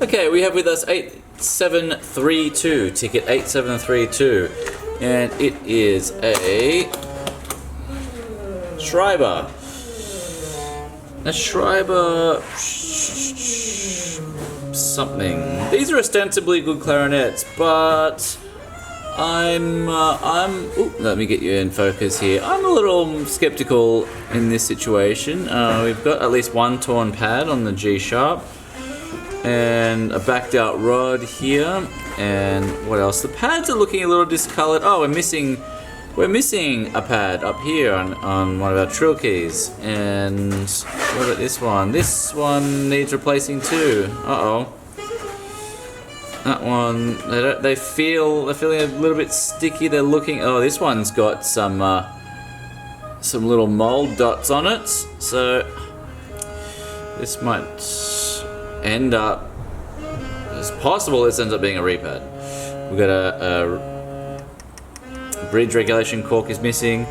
Okay, we have with us 8732, ticket 8732, and it is a Schreiber. A Schreiber something. These are ostensibly good clarinets, but let me get you in focus here. I'm a little skeptical in this situation. We've got at least one torn pad on the G sharp, and a backed out rod here, and what else? The pads are looking a little discolored. Oh, we're missing a pad up here on one of our trill keys. And what about this one? This one needs replacing too. Uh-oh. That one, they're feeling a little bit sticky. They're looking, oh, this one's got some little mold dots on it. So this might end up, it's possible this ends up being a repad. We've got a bridge regulation cork is missing.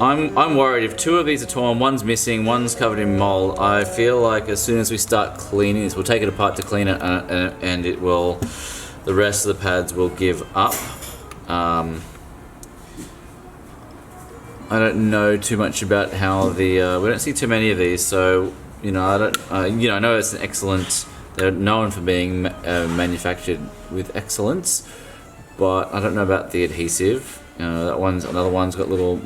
I'm worried if two of these are torn, one's missing, one's covered in mold. I feel like as soon as we start cleaning this, we'll take it apart to clean it, and it will, the rest of the pads will give up. I don't know too much about how we don't see too many of these, so I know it's an excellent. They're known for being manufactured with excellence, but I don't know about the adhesive. Another one's got little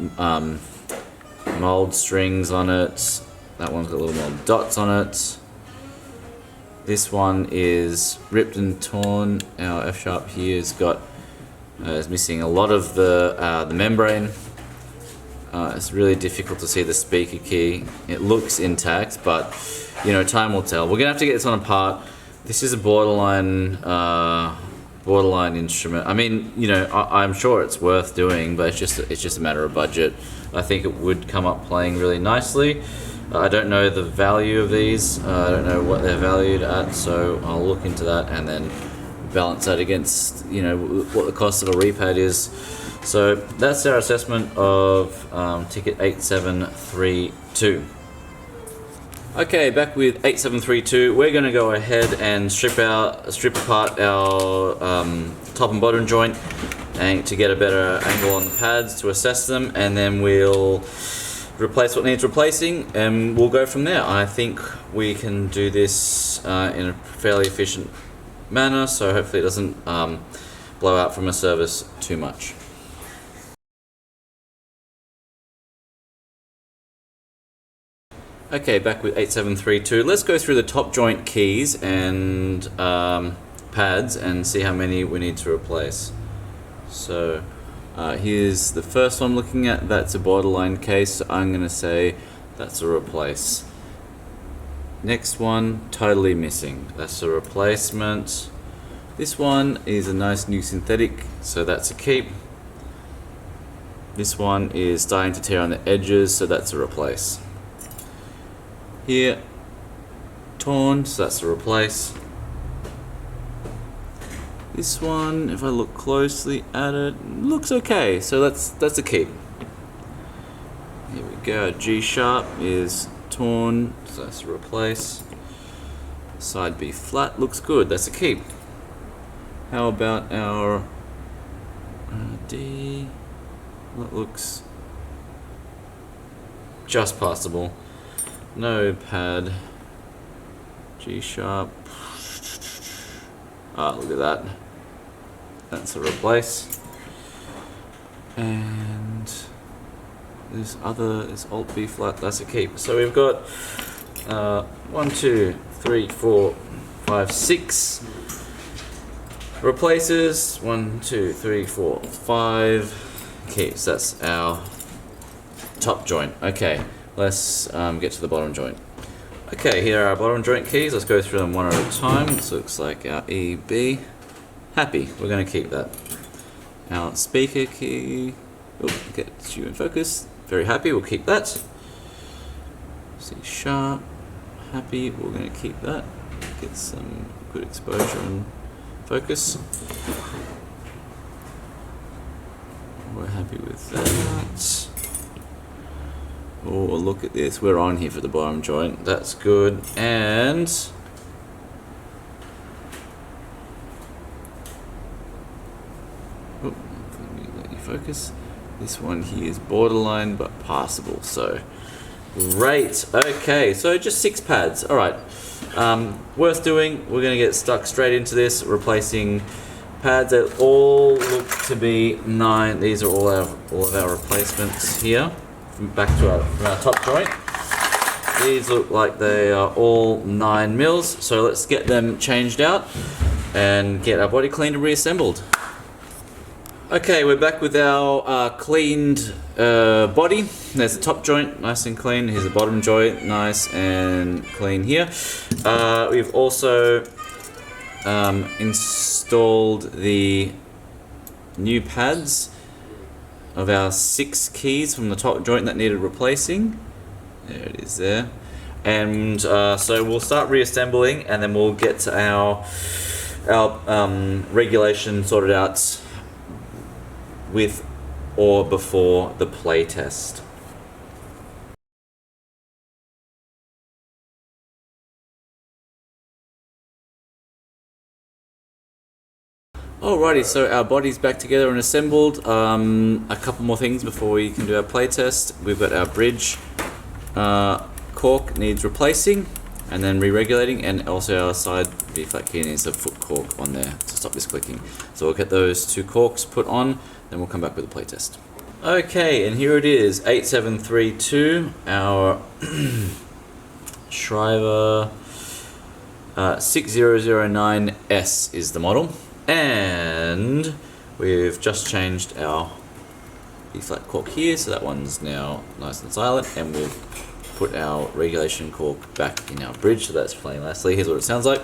mold strings on it. That one's got little mold dots on it. This one is ripped and torn. Our F sharp here is missing a lot of the membrane. It's really difficult to see the speaker key. It looks intact, but time will tell. We're gonna have to get this one apart. This is a borderline instrument. I mean, I'm sure it's worth doing, but it's just a matter of budget. I think it would come up playing really nicely. I don't know the value of these. I don't know what they're valued at, so I'll look into that and then balance that against what the cost of a repad is. So that's our assessment of ticket 8732. Okay, back with 8732. We're going to go ahead and strip apart our top and bottom joint and to get a better angle on the pads to assess them, and then we'll replace what needs replacing, and we'll go from there. I think we can do this in a fairly efficient manner, so hopefully it doesn't blow out from a service too much. Okay, back with 8732. Let's go through the top joint keys and pads and see how many we need to replace. So here's the first one I'm looking at. That's a borderline case, so I'm going to say that's a replace. Next one, totally missing. That's a replacement. This one is a nice new synthetic, so that's a keep. This one is starting to tear on the edges, so that's a replace. Here, torn, so that's a replace. This one, if I look closely at it, looks okay, so that's a keep. Here we go, G sharp is torn, so that's a replace. Side B flat looks good, that's a keep. How about our D? That looks just passable. No pad. G sharp. Look at that. That's a replace. And this Alt B flat, that's a keep. So we've got 1, 2, 3, 4, 5, 6 replaces. 1, 2, 3, 4, 5 keeps. That's our top joint. Okay. Let's get to the bottom joint. Okay, here are our bottom joint keys. Let's go through them one at a time. This looks like our E, B. Happy, we're going to keep that. Our speaker key. Oh, get you in focus. Very happy, we'll keep that. C sharp. Happy, we're going to keep that. Get some good exposure and focus. We're happy with that. Oh, look at this. We're on here for the bottom joint. That's good. And Oh, let you focus. This one here is borderline but passable. So great. Okay, so just 6 pads. All right. Worth doing. We're going to get stuck straight into this, replacing pads that all look to be 9. These are all of our replacements here. Back to our top joint. These look like they are all 9 mils. So let's get them changed out and get our body cleaned and reassembled. Okay, we're back with our cleaned body. There's the top joint, nice and clean. Here's the bottom joint, nice and clean here. We've also installed the new pads of our 6 keys from the top joint that needed replacing. There it is there. And so we'll start reassembling, and then we'll get to our regulation sorted out with or before the play test. Alrighty, so our body's back together and assembled. A couple more things before we can do our play test. We've got our bridge cork needs replacing and then re-regulating, and also our side B-flat key needs a foot cork on there to stop this clicking. So we'll get those 2 corks put on, then we'll come back with a play test. Okay, and here it is, 8732, our Shriver 6009S is the model. And we've just changed our B-flat cork here, so that one's now nice and silent, and we've put our regulation cork back in our bridge, so that's playing nicely. Here's what it sounds like.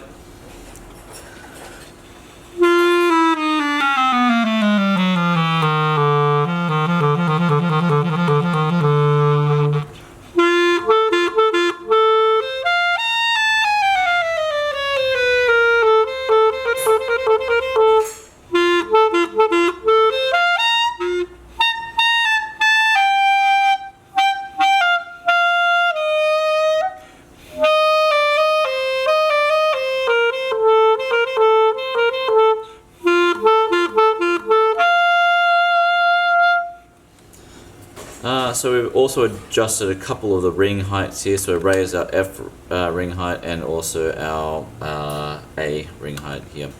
So we've also adjusted a couple of the ring heights here. So we raised our F ring height and also our A ring height here.